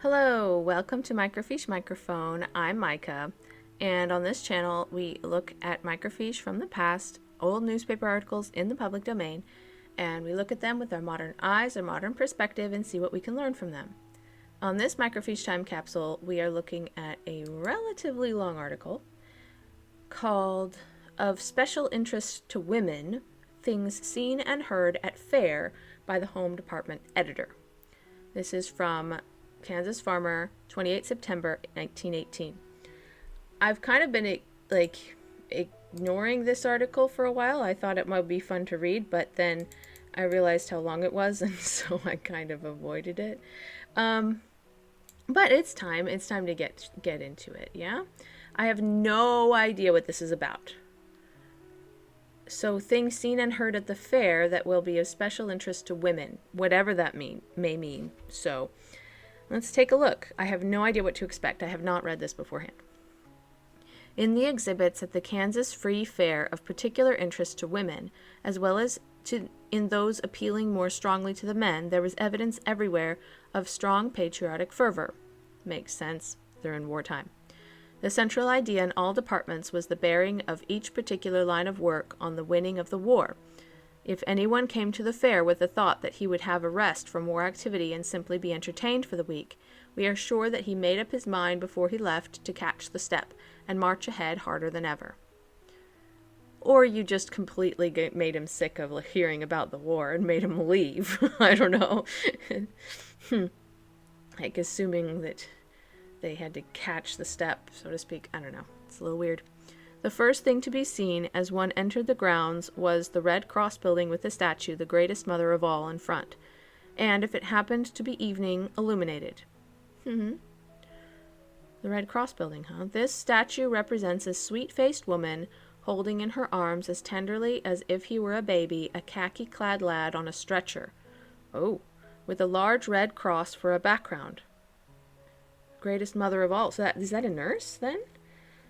Hello, welcome to Microfiche Microphone. I'm Micah, and on this channel we look at microfiche from the past, old newspaper articles in the public domain, and we look at them with our modern eyes, our modern perspective, and see what we can learn from them. On this microfiche time capsule, we are looking at a relatively long article called Of Special Interest to Women, Things Seen and Heard at Fair by the Home Department Editor. This is from Kansas Farmer, 28 September 1918. I've kind of been ignoring this article for a while. I thought it might be fun to read, but then I realized how long it was, and so I kind of avoided it. But it's time to get into it, yeah? I have no idea what this is about. So, things seen and heard at the fair that will be of special interest to women, whatever that may mean. So, let's take a look. I have no idea what to expect. I have not read this beforehand. In the exhibits at the Kansas Free Fair of particular interest to women, as well as in those appealing more strongly to the men, there was evidence everywhere of strong patriotic fervor. Makes sense. They're in wartime. The central idea in all departments was the bearing of each particular line of work on the winning of the war. If anyone came to the fair with the thought that he would have a rest from war activity and simply be entertained for the week, we are sure that he made up his mind before he left to catch the step and march ahead harder than ever. Or you just completely made him sick of hearing about the war and made him leave. I don't know. Like assuming that they had to catch the step, so to speak. I don't know. It's a little weird. The first thing to be seen as one entered the grounds was the Red Cross building with the statue, the greatest mother of all, in front, and if it happened to be evening, illuminated. The Red Cross building, huh? This statue represents a sweet-faced woman holding in her arms as tenderly as if he were a baby a khaki-clad lad on a stretcher. Oh, with a large red cross for a background. Greatest mother of all. So is that a nurse, then?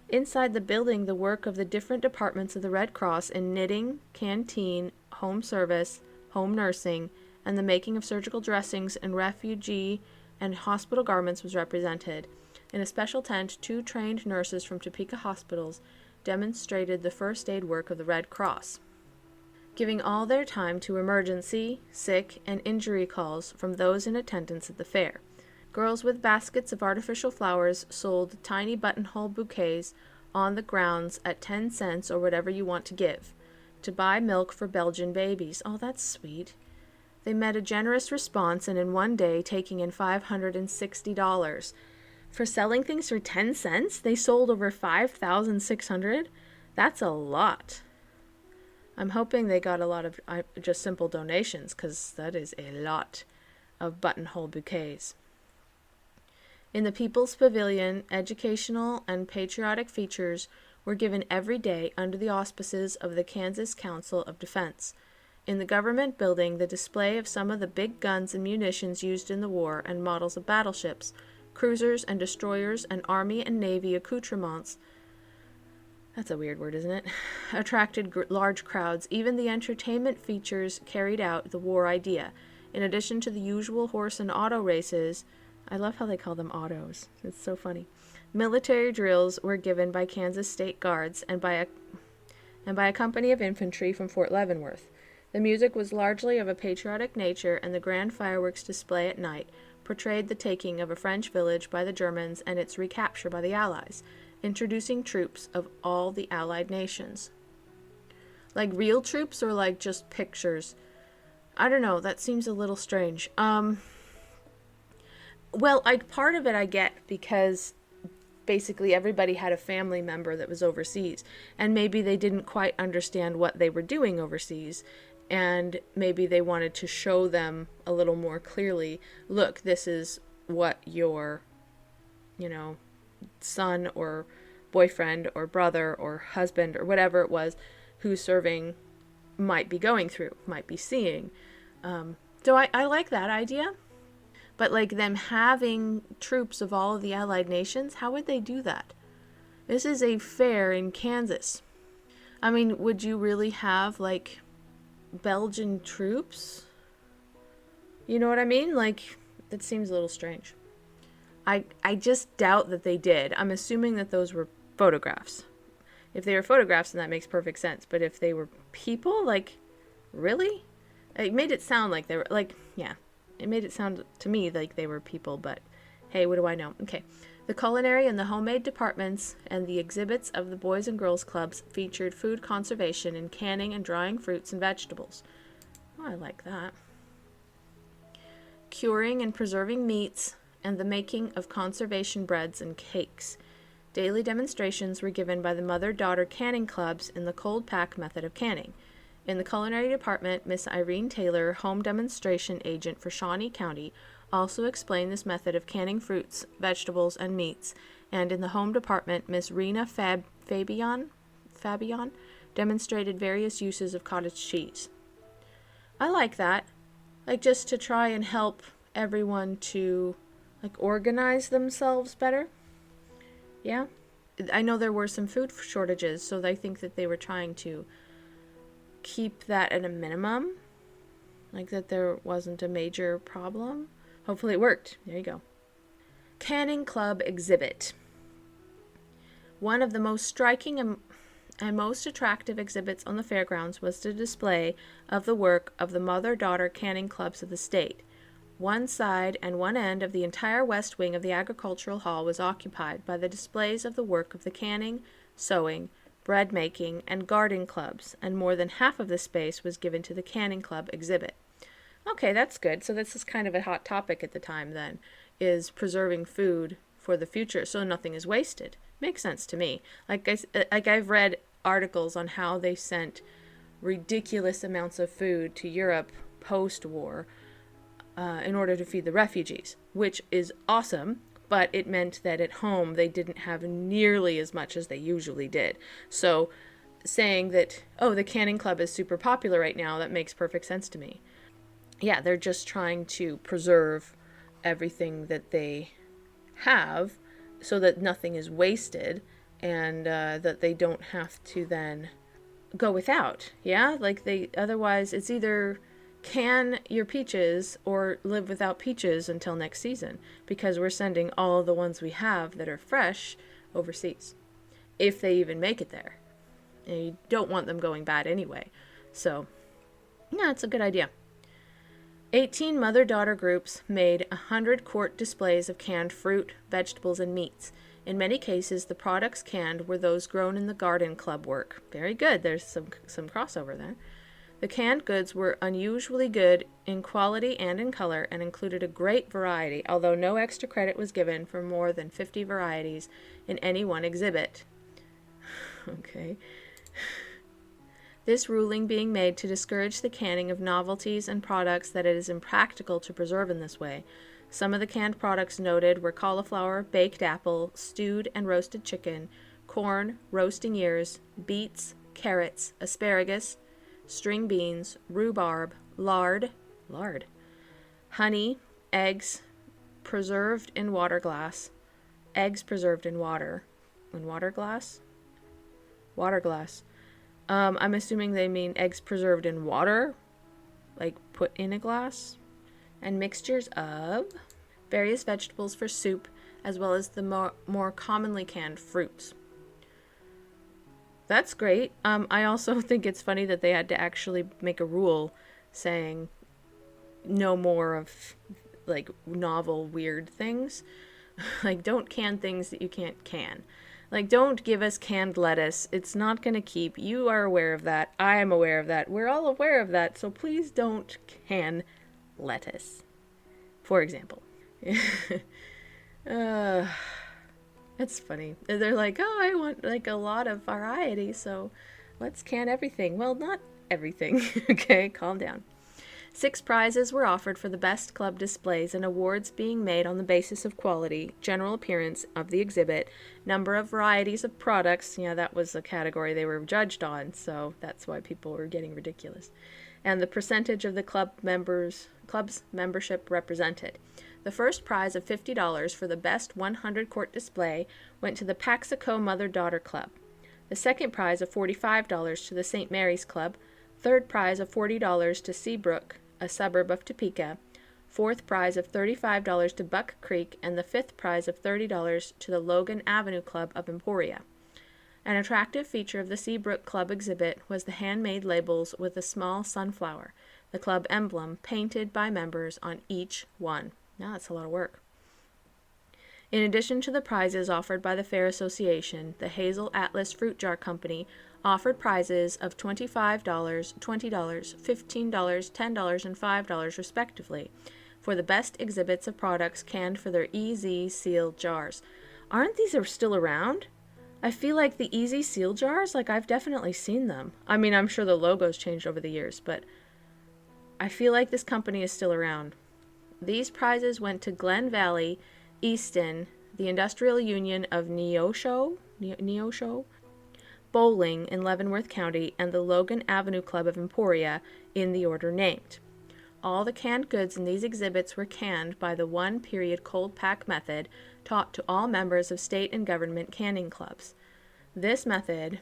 Inside the building, the work of the different departments of the Red Cross in knitting, canteen, home service, home nursing, and the making of surgical dressings and refugee and hospital garments was represented. In a special tent, 2 trained nurses from Topeka hospitals demonstrated the first aid work of the Red Cross, giving all their time to emergency, sick, and injury calls from those in attendance at the fair. Girls with baskets of artificial flowers sold tiny buttonhole bouquets on the grounds at 10 cents or whatever you want to give, to buy milk for Belgian babies. Oh, that's sweet. They met a generous response, and in one day taking in $560. For selling things for 10 cents, they sold over 5,600. That's a lot. I'm hoping they got a lot of just simple donations, because that is a lot of buttonhole bouquets. In the People's Pavilion, educational and patriotic features were given every day under the auspices of the Kansas Council of Defense. In the government building, the display of some of the big guns and munitions used in the war and models of battleships, cruisers and destroyers and Army and Navy accoutrements, that's a weird word, isn't it? Attracted large crowds. Even the entertainment features carried out the war idea. In addition to the usual horse and auto races, I love how they call them autos. It's so funny. Military drills were given by Kansas State Guards and by a company of infantry from Fort Leavenworth. The music was largely of a patriotic nature, and the grand fireworks display at night portrayed the taking of a French village by the Germans and its recapture by the Allies, introducing troops of all the Allied nations. Like real troops or like just pictures? I don't know. That seems a little strange. Well, part of it I get because basically everybody had a family member that was overseas, and maybe they didn't quite understand what they were doing overseas, and maybe they wanted to show them a little more clearly, look, this is what your, son or boyfriend or brother or husband or whatever it was who's serving might be going through, might be seeing. So I like that idea. But like them having troops of all of the Allied nations, how would they do that? This is a fair in Kansas. I mean, would you really have like Belgian troops? You know what I mean? Like, that seems a little strange. I just doubt that they did. I'm assuming that those were photographs. If they were photographs, then that makes perfect sense. But if they were people, like, really? It made it sound like they were, like, yeah. It made it sound to me like they were people, but hey, what do I know? Okay. The culinary and the homemade departments and the exhibits of the Boys and Girls Clubs featured food conservation and canning and drying fruits and vegetables. Oh, I like that. Curing and preserving meats and the making of conservation breads and cakes. Daily demonstrations were given by the mother-daughter canning clubs in the cold pack method of canning. In the culinary department, Miss Irene Taylor, home demonstration agent for Shawnee County, also explained this method of canning fruits, vegetables, and meats. And in the home department, Miss Rena Fabian demonstrated various uses of cottage cheese. I like that. Like, just to try and help everyone to, like, organize themselves better. Yeah. I know there were some food shortages, so I think that they were trying to keep that at a minimum. Like, that there wasn't a major problem. Hopefully it worked. There you go. Canning Club exhibit. One of the most striking and most attractive exhibits on the fairgrounds was the display of the work of the mother-daughter canning clubs of the state. One side and one end of the entire west wing of the agricultural hall was occupied by the displays of the work of the canning, sewing, bread making, and garden clubs, and more than half of the space was given to the canning club exhibit. Okay, that's good. So this is kind of a hot topic at the time then, is preserving food for the future so nothing is wasted. Makes sense to me. Like I've read articles on how they sent ridiculous amounts of food to Europe post-war in order to feed the refugees, which is awesome, but it meant that at home they didn't have nearly as much as they usually did. So saying that, oh, the canning club is super popular right now, that makes perfect sense to me. Yeah, they're just trying to preserve everything that they have so that nothing is wasted and that they don't have to then go without. Yeah, like otherwise it's either can your peaches or live without peaches until next season, because we're sending all of the ones we have that are fresh overseas, if they even make it there. And you don't want them going bad anyway. So, yeah, it's a good idea. 18 mother-daughter groups made 100 quart displays of canned fruit, vegetables, and meats. In many cases, the products canned were those grown in the garden club work. Very good. There's some crossover there. The canned goods were unusually good in quality and in color and included a great variety, although no extra credit was given for more than 50 varieties in any one exhibit. Okay. This ruling being made to discourage the canning of novelties and products that it is impractical to preserve in this way. Some of the canned products noted were cauliflower, baked apple, stewed and roasted chicken, corn, roasting ears, beets, carrots, asparagus, string beans, rhubarb, lard, honey, eggs preserved in water glass, eggs preserved in water glass. I'm assuming they mean eggs preserved in water, like put in a glass, and mixtures of various vegetables for soup, as well as the more commonly canned fruits. That's great. I also think it's funny that they had to actually make a rule saying no more of, like, novel, weird things. Like, don't can things that you can't can. Like, don't give us canned lettuce. It's not going to keep. You are aware of that. I am aware of that. We're all aware of that. So please don't can lettuce, for example. It's funny. They're like, oh, I want, like, a lot of variety, so let's can everything. Well, not everything. Okay, calm down. 6 prizes were offered for the best club displays, and awards being made on the basis of quality, general appearance of the exhibit, number of varieties of products. Yeah, that was the category they were judged on, so that's why people were getting ridiculous. And the percentage of the club's membership represented. The first prize of $50 for the best 100-quart display went to the Paxico Mother-Daughter Club. The second prize of $45 to the St. Mary's Club. Third prize of $40 to Seabrook, a suburb of Topeka. fourth prize of $35 to Buck Creek, and the fifth prize of $30 to the Logan Avenue Club of Emporia. An attractive feature of the Seabrook Club exhibit was the handmade labels with a small sunflower, the club emblem, painted by members on each one. Now that's a lot of work. In addition to the prizes offered by the Fair Association, the Hazel Atlas Fruit Jar Company offered prizes of $25, $20, $15, $10, and $5 respectively for the best exhibits of products canned for their EZ sealed jars. Aren't these still around? I feel like the Easy Seal jars, I've definitely seen them. I mean, I'm sure the logo's changed over the years, but I feel like this company is still around. These prizes went to Glen Valley, Easton, the Industrial Union of Neosho, Bowling in Leavenworth County, and the Logan Avenue Club of Emporia in the order named. All the canned goods in these exhibits were canned by the one-period cold pack method taught to all members of state and government canning clubs. This method,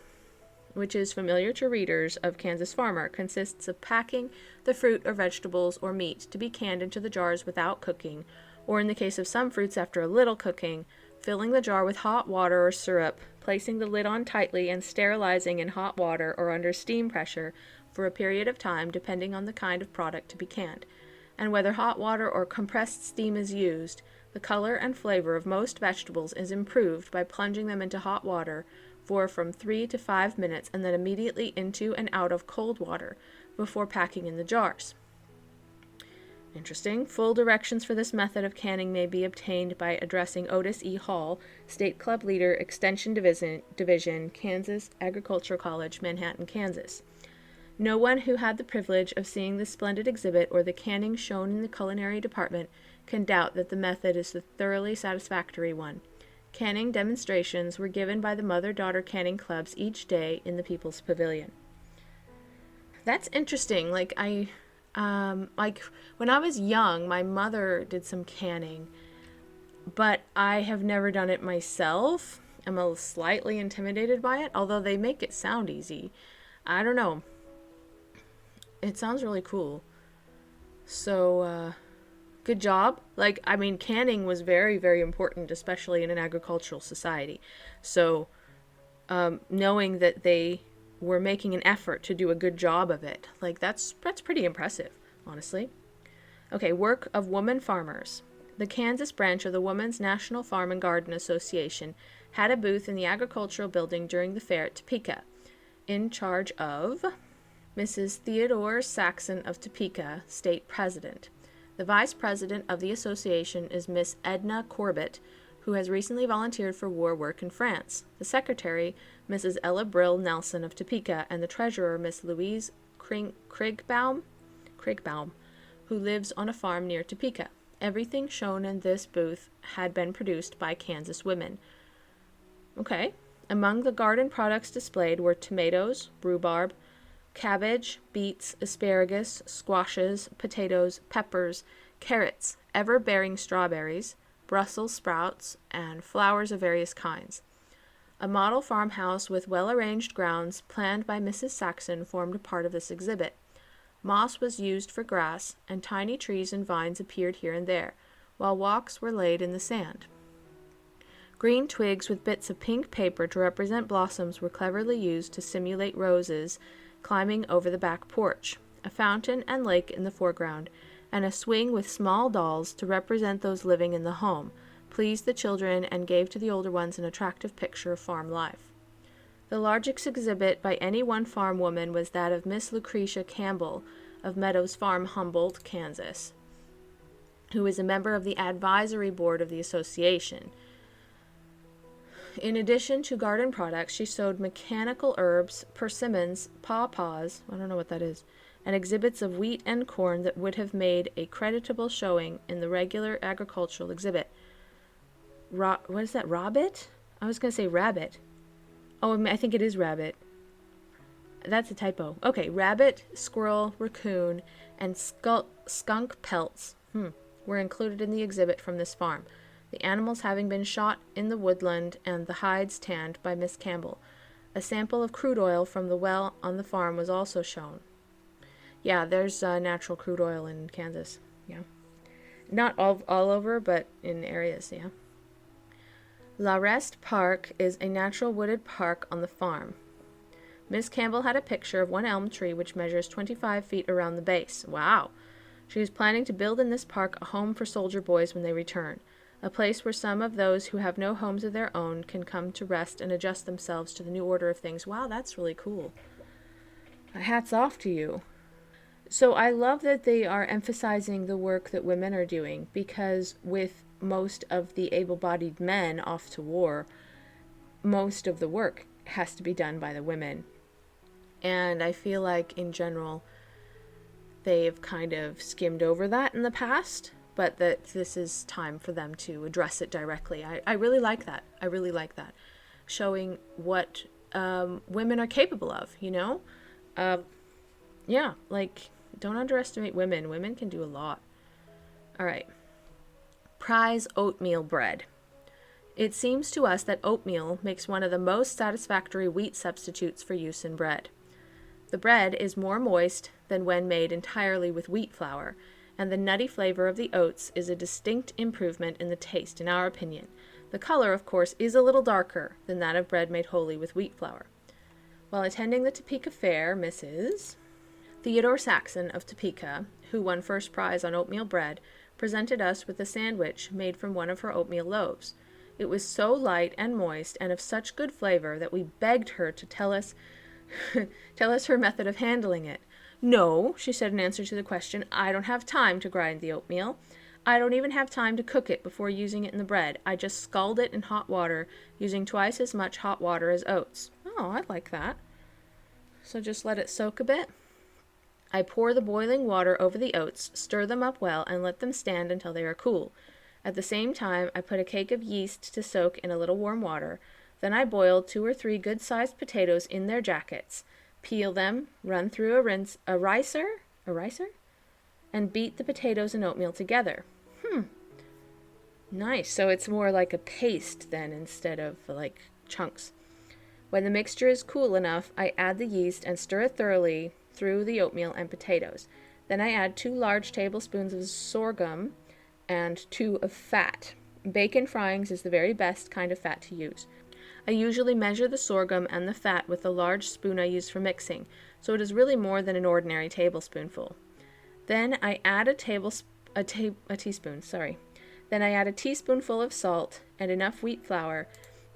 which is familiar to readers of Kansas Farmer, consists of packing the fruit or vegetables or meat to be canned into the jars without cooking, or in the case of some fruits after a little cooking, filling the jar with hot water or syrup, placing the lid on tightly and sterilizing in hot water or under steam pressure for a period of time depending on the kind of product to be canned, and whether hot water or compressed steam is used. The color and flavor of most vegetables is improved by plunging them into hot water for from 3 to 5 minutes and then immediately into and out of cold water before packing in the jars. Interesting. Full directions for this method of canning may be obtained by addressing Otis E. Hall, State Club Leader, Extension Division, Kansas Agricultural College, Manhattan, Kansas. No one who had the privilege of seeing this splendid exhibit or the canning shown in the culinary department can doubt that the method is the thoroughly satisfactory one. Canning demonstrations were given by the mother-daughter canning clubs each day in the People's Pavilion. That's interesting. When I was young, my mother did some canning, but I have never done it myself. I'm slightly intimidated by it, although they make it sound easy. I don't know. It sounds really cool. So, good job. Canning was very, very important, especially in an agricultural society. So, knowing that they were making an effort to do a good job of it, that's pretty impressive, honestly. Okay, work of woman farmers. The Kansas branch of the Women's National Farm and Garden Association had a booth in the agricultural building during the fair at Topeka, in charge of Mrs. Theodore Saxon of Topeka, state president. The vice president of the association is Miss Edna Corbett, who has recently volunteered for war work in France. The secretary, Mrs. Ella Brill Nelson of Topeka, and the treasurer, Miss Louise Krigbaum, who lives on a farm near Topeka. Everything shown in this booth had been produced by Kansas women. Okay. Among the garden products displayed were tomatoes, rhubarb, cabbage, beets, asparagus, squashes, potatoes, peppers, carrots, ever-bearing strawberries, Brussels sprouts, and flowers of various kinds. A model farmhouse with well-arranged grounds planned by Mrs. Saxon formed a part of this exhibit. Moss was used for grass, and tiny trees and vines appeared here and there, while walks were laid in the sand. Green twigs with bits of pink paper to represent blossoms were cleverly used to simulate roses climbing over the back porch, a fountain and lake in the foreground, and a swing with small dolls to represent those living in the home, pleased the children and gave to the older ones an attractive picture of farm life. The largest exhibit by any one farm woman was that of Miss Lucretia Campbell of Meadows Farm, Humboldt, Kansas, who is a member of the advisory board of the association. In addition to garden products, she sowed mechanical herbs, persimmons, pawpaws, I don't know what that is, and exhibits of wheat and corn that would have made a creditable showing in the regular agricultural exhibit. What is that, rabbit? I was going to say rabbit. Oh, I think it is rabbit. That's a typo. Okay, rabbit, squirrel, raccoon, and skunk pelts were included in the exhibit from this farm, the animals having been shot in the woodland and the hides tanned by Miss Campbell. A sample of crude oil from the well on the farm was also shown. Yeah, there's natural crude oil in Kansas. Yeah. Not all over, but in areas, yeah. La Rest Park is a natural wooded park on the farm. Miss Campbell had a picture of one elm tree which measures 25 feet around the base. Wow! She is planning to build in this park a home for soldier boys when they return, a place where some of those who have no homes of their own can come to rest and adjust themselves to the new order of things. Wow, that's really cool. Hats off to you. So I love that they are emphasizing the work that women are doing, because with most of the able-bodied men off to war, most of the work has to be done by the women. And I feel like in general they've kind of skimmed over that in the past, but that this is time for them to address it directly. I really like that. I really like that. Showing what women are capable of, you know? Yeah, like, don't underestimate women. Women can do a lot. All right. Prize oatmeal bread. It seems to us that oatmeal makes one of the most satisfactory wheat substitutes for use in bread. The bread is more moist than when made entirely with wheat flour, and the nutty flavor of the oats is a distinct improvement in the taste, in our opinion. The color, of course, is a little darker than that of bread made wholly with wheat flour. While attending the Topeka Fair, Mrs. Theodore Saxon of Topeka, who won first prize on oatmeal bread, presented us with a sandwich made from one of her oatmeal loaves. It was so light and moist and of such good flavor that we begged her to tell us her method of handling it. No, she said in answer to the question, I don't have time to grind the oatmeal. I don't even have time to cook it before using it in the bread. I just scald it in hot water, using twice as much hot water as oats. Oh, I like that. So just let it soak a bit. I pour the boiling water over the oats, stir them up well, and let them stand until they are cool. At the same time, I put a cake of yeast to soak in a little warm water. Then I boiled 2 or 3 good-sized potatoes in their jackets, peel them, run through a ricer, and beat the potatoes and oatmeal together. Nice. So it's more like a paste then instead of like chunks. When the mixture is cool enough, I add the yeast and stir it thoroughly through the oatmeal and potatoes. Then I add 2 large tablespoons of sorghum and 2 of fat. Bacon fryings is the very best kind of fat to use. I usually measure the sorghum and the fat with the large spoon I use for mixing, so it is really more than an ordinary tablespoonful. Then I add a teaspoonful of salt and enough wheat flour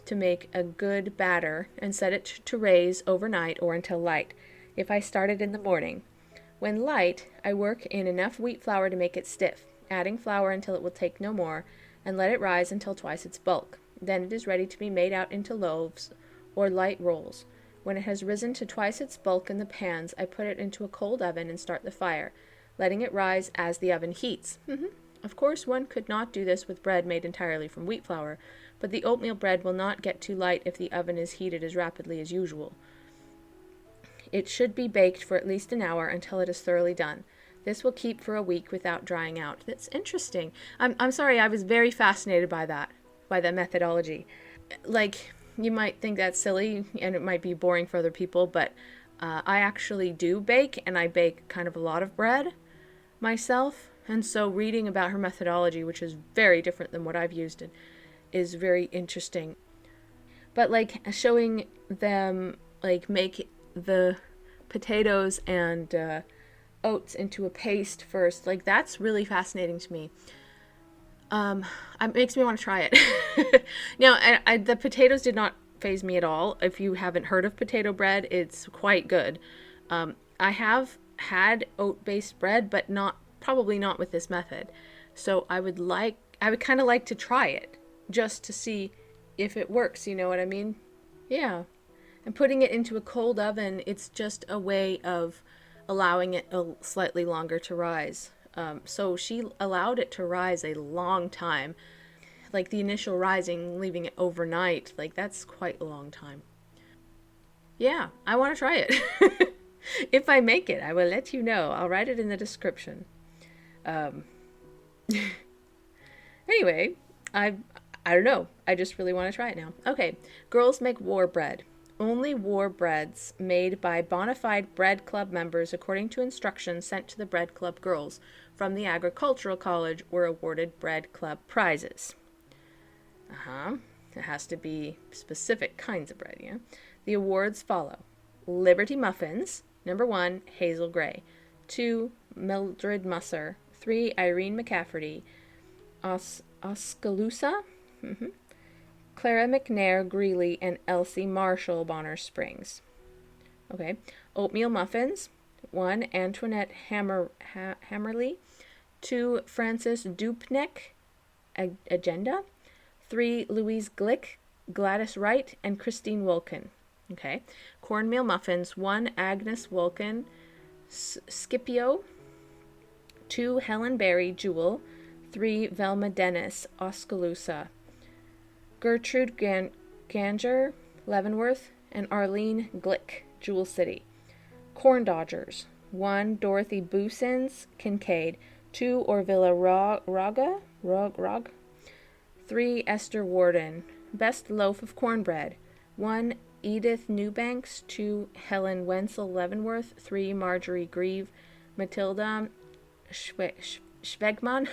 to make a good batter and set it to raise overnight or until light, if I start it in the morning. When light, I work in enough wheat flour to make it stiff, adding flour until it will take no more, and let it rise until twice its bulk. Then it is ready to be made out into loaves or light rolls. When it has risen to twice its bulk in the pans, I put it into a cold oven and start the fire, letting it rise as the oven heats. Of course, one could not do this with bread made entirely from wheat flour, but the oatmeal bread will not get too light if the oven is heated as rapidly as usual. It should be baked for at least an hour until it is thoroughly done. This will keep for a week without drying out. That's interesting. I'm sorry, I was very fascinated by that methodology. Like, you might think that's silly and it might be boring for other people, but I actually do bake, and I bake kind of a lot of bread myself. And so reading about her methodology, which is very different than what I've used, is very interesting. But like showing them like make the potatoes and oats into a paste first, like that's really fascinating to me. It makes me want to try it. Now, the potatoes did not faze me at all. If you haven't heard of potato bread, it's quite good. I have had oat-based bread, but probably not with this method. So I would kind of like to try it just to see if it works, you know what I mean? Yeah. And putting it into a cold oven, it's just a way of allowing it a slightly longer to rise. So she allowed it to rise a long time. Like the initial rising, leaving it overnight, like that's quite a long time. Yeah, I want to try it. If I make it, I will let you know. I'll write it in the description. Anyway, I don't know. I just really want to try it now. Okay, girls make war bread. Only war breads made by bona fide bread club members according to instructions sent to the bread club girls. from the Agricultural College were awarded bread club prizes. It has to be specific kinds of bread, yeah? The awards follow. Liberty Muffins, number 1, Hazel Gray. 2, Mildred Musser. 3, Irene McCafferty. Oskaloosa, Clara McNair Greeley, and Elsie Marshall, Bonner Springs. Okay. Oatmeal Muffins, 1, Antoinette Hammerly. 2, Frances Dupneck, Agenda. 3, Louise Glick, Gladys Wright, and Christine Wilkin. Okay. Cornmeal Muffins, 1, Agnes Wilkin, Scipio. 2, Helen Berry, Jewel. 3, Velma Dennis, Oskaloosa. Gertrude Ganger, Leavenworth, and Arlene Glick, Jewel City. Corn Dodgers, 1, Dorothy Boosens, Kincaid. 2, Orvilla Rog. 3, Esther Warden. Best Loaf of Cornbread, 1, Edith Newbanks. 2, Helen Wenzel, Leavenworth. 3, Marjorie Grieve, Matilda Schwegmann,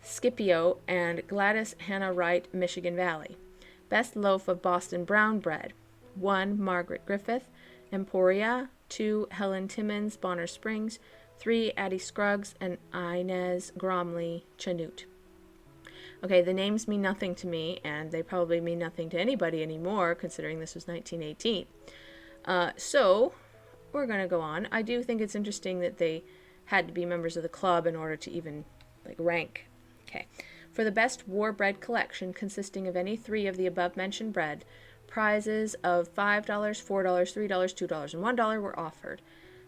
Scipio, and Gladys Hannah Wright, Michigan Valley. Best Loaf of Boston Brown Bread, 1, Margaret Griffith, Emporia. 2, Helen Timmons, Bonner Springs. 3, Addie Scruggs, and Inez Gromley, Chanute. Okay, the names mean nothing to me, and they probably mean nothing to anybody anymore, considering this was 1918. So, we're going to go on. I do think it's interesting that they had to be members of the club in order to even, rank. Okay. For the best war bread collection, consisting of any 3 of the above-mentioned bread, prizes of $5, $4, $3, $2, and $1 were offered.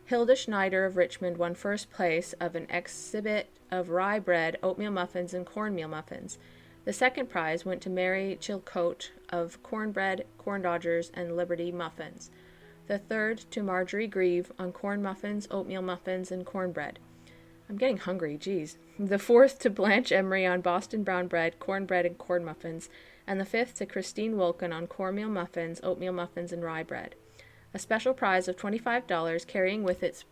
Hilda Schneider of Richmond won first place of an exhibit of rye bread, oatmeal muffins, and cornmeal muffins. The second prize went to Mary Chilcote of cornbread, corn dodgers, and Liberty muffins. The third to Marjorie Grieve on corn muffins, oatmeal muffins, and cornbread. I'm getting hungry, geez. The fourth to Blanche Emery on Boston brown bread, cornbread, and corn muffins. And the fifth to Christine Wilkin on cornmeal muffins, oatmeal muffins, and rye bread. A special prize of $25, carrying with its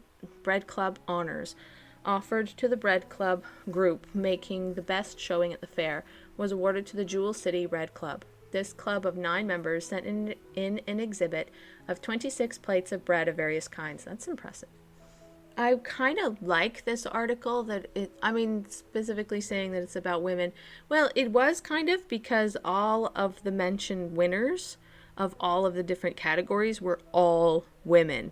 Bread Club honors, offered to the Bread Club group making the best showing at the fair, was awarded to the Jewel City Red Club. This club of 9 members sent in an exhibit of 26 plates of bread of various kinds. That's impressive. I kind of like this article specifically saying that it's about women. Well, it was kind of, because all of the mentioned winners of all of the different categories were all women.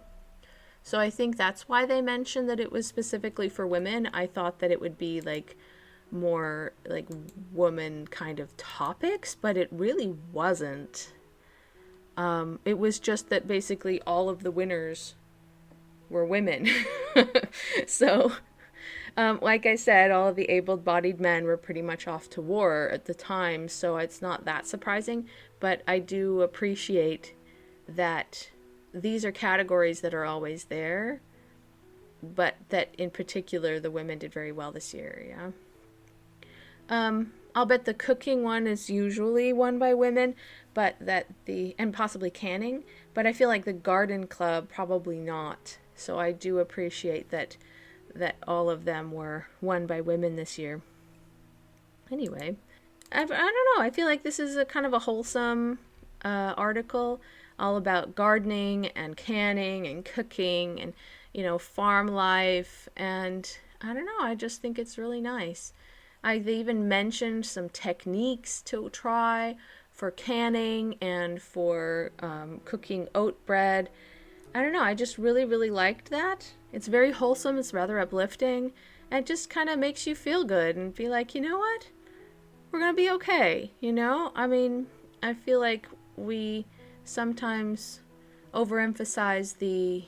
So I think that's why they mentioned that it was specifically for women. I thought that it would be more woman kind of topics, but it really wasn't. It was just that basically all of the winners were women. So, like I said, all of the able-bodied men were pretty much off to war at the time, so it's not that surprising, but I do appreciate that these are categories that are always there, but that in particular the women did very well this year, yeah. I'll bet the cooking one is usually won by women, but and possibly canning, but I feel like the garden club probably not. So I do appreciate that all of them were won by women this year. Anyway, I don't know. I feel like this is a kind of a wholesome article, all about gardening and canning and cooking and, farm life. And I don't know. I just think it's really nice. They even mentioned some techniques to try for canning and for cooking oat bread. I don't know, I just really, really liked that. It's very wholesome, it's rather uplifting, and it just kind of makes you feel good and be like, you know what? We're going to be okay, I feel like we sometimes overemphasize the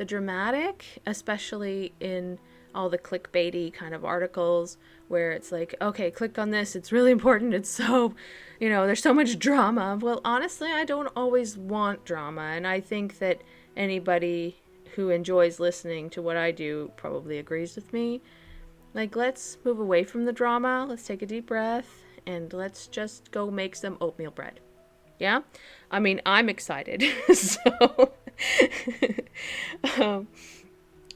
dramatic, especially in all the clickbaity kind of articles where it's like, okay, click on this, it's really important, it's so, there's so much drama. Well, honestly, I don't always want drama, and I think that anybody who enjoys listening to what I do probably agrees with me. Let's move away from the drama, let's take a deep breath, and let's just go make some oatmeal bread. Yeah? I'm excited. So,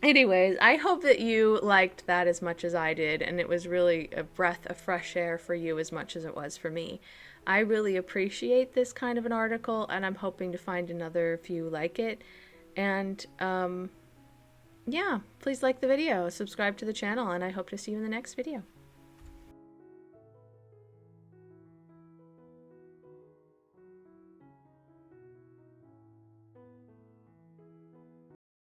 Anyways, I hope that you liked that as much as I did, and it was really a breath of fresh air for you as much as it was for me. I really appreciate this kind of an article, and I'm hoping to find another few like it. And yeah, please like the video, subscribe to the channel, and I hope to see you in the next video.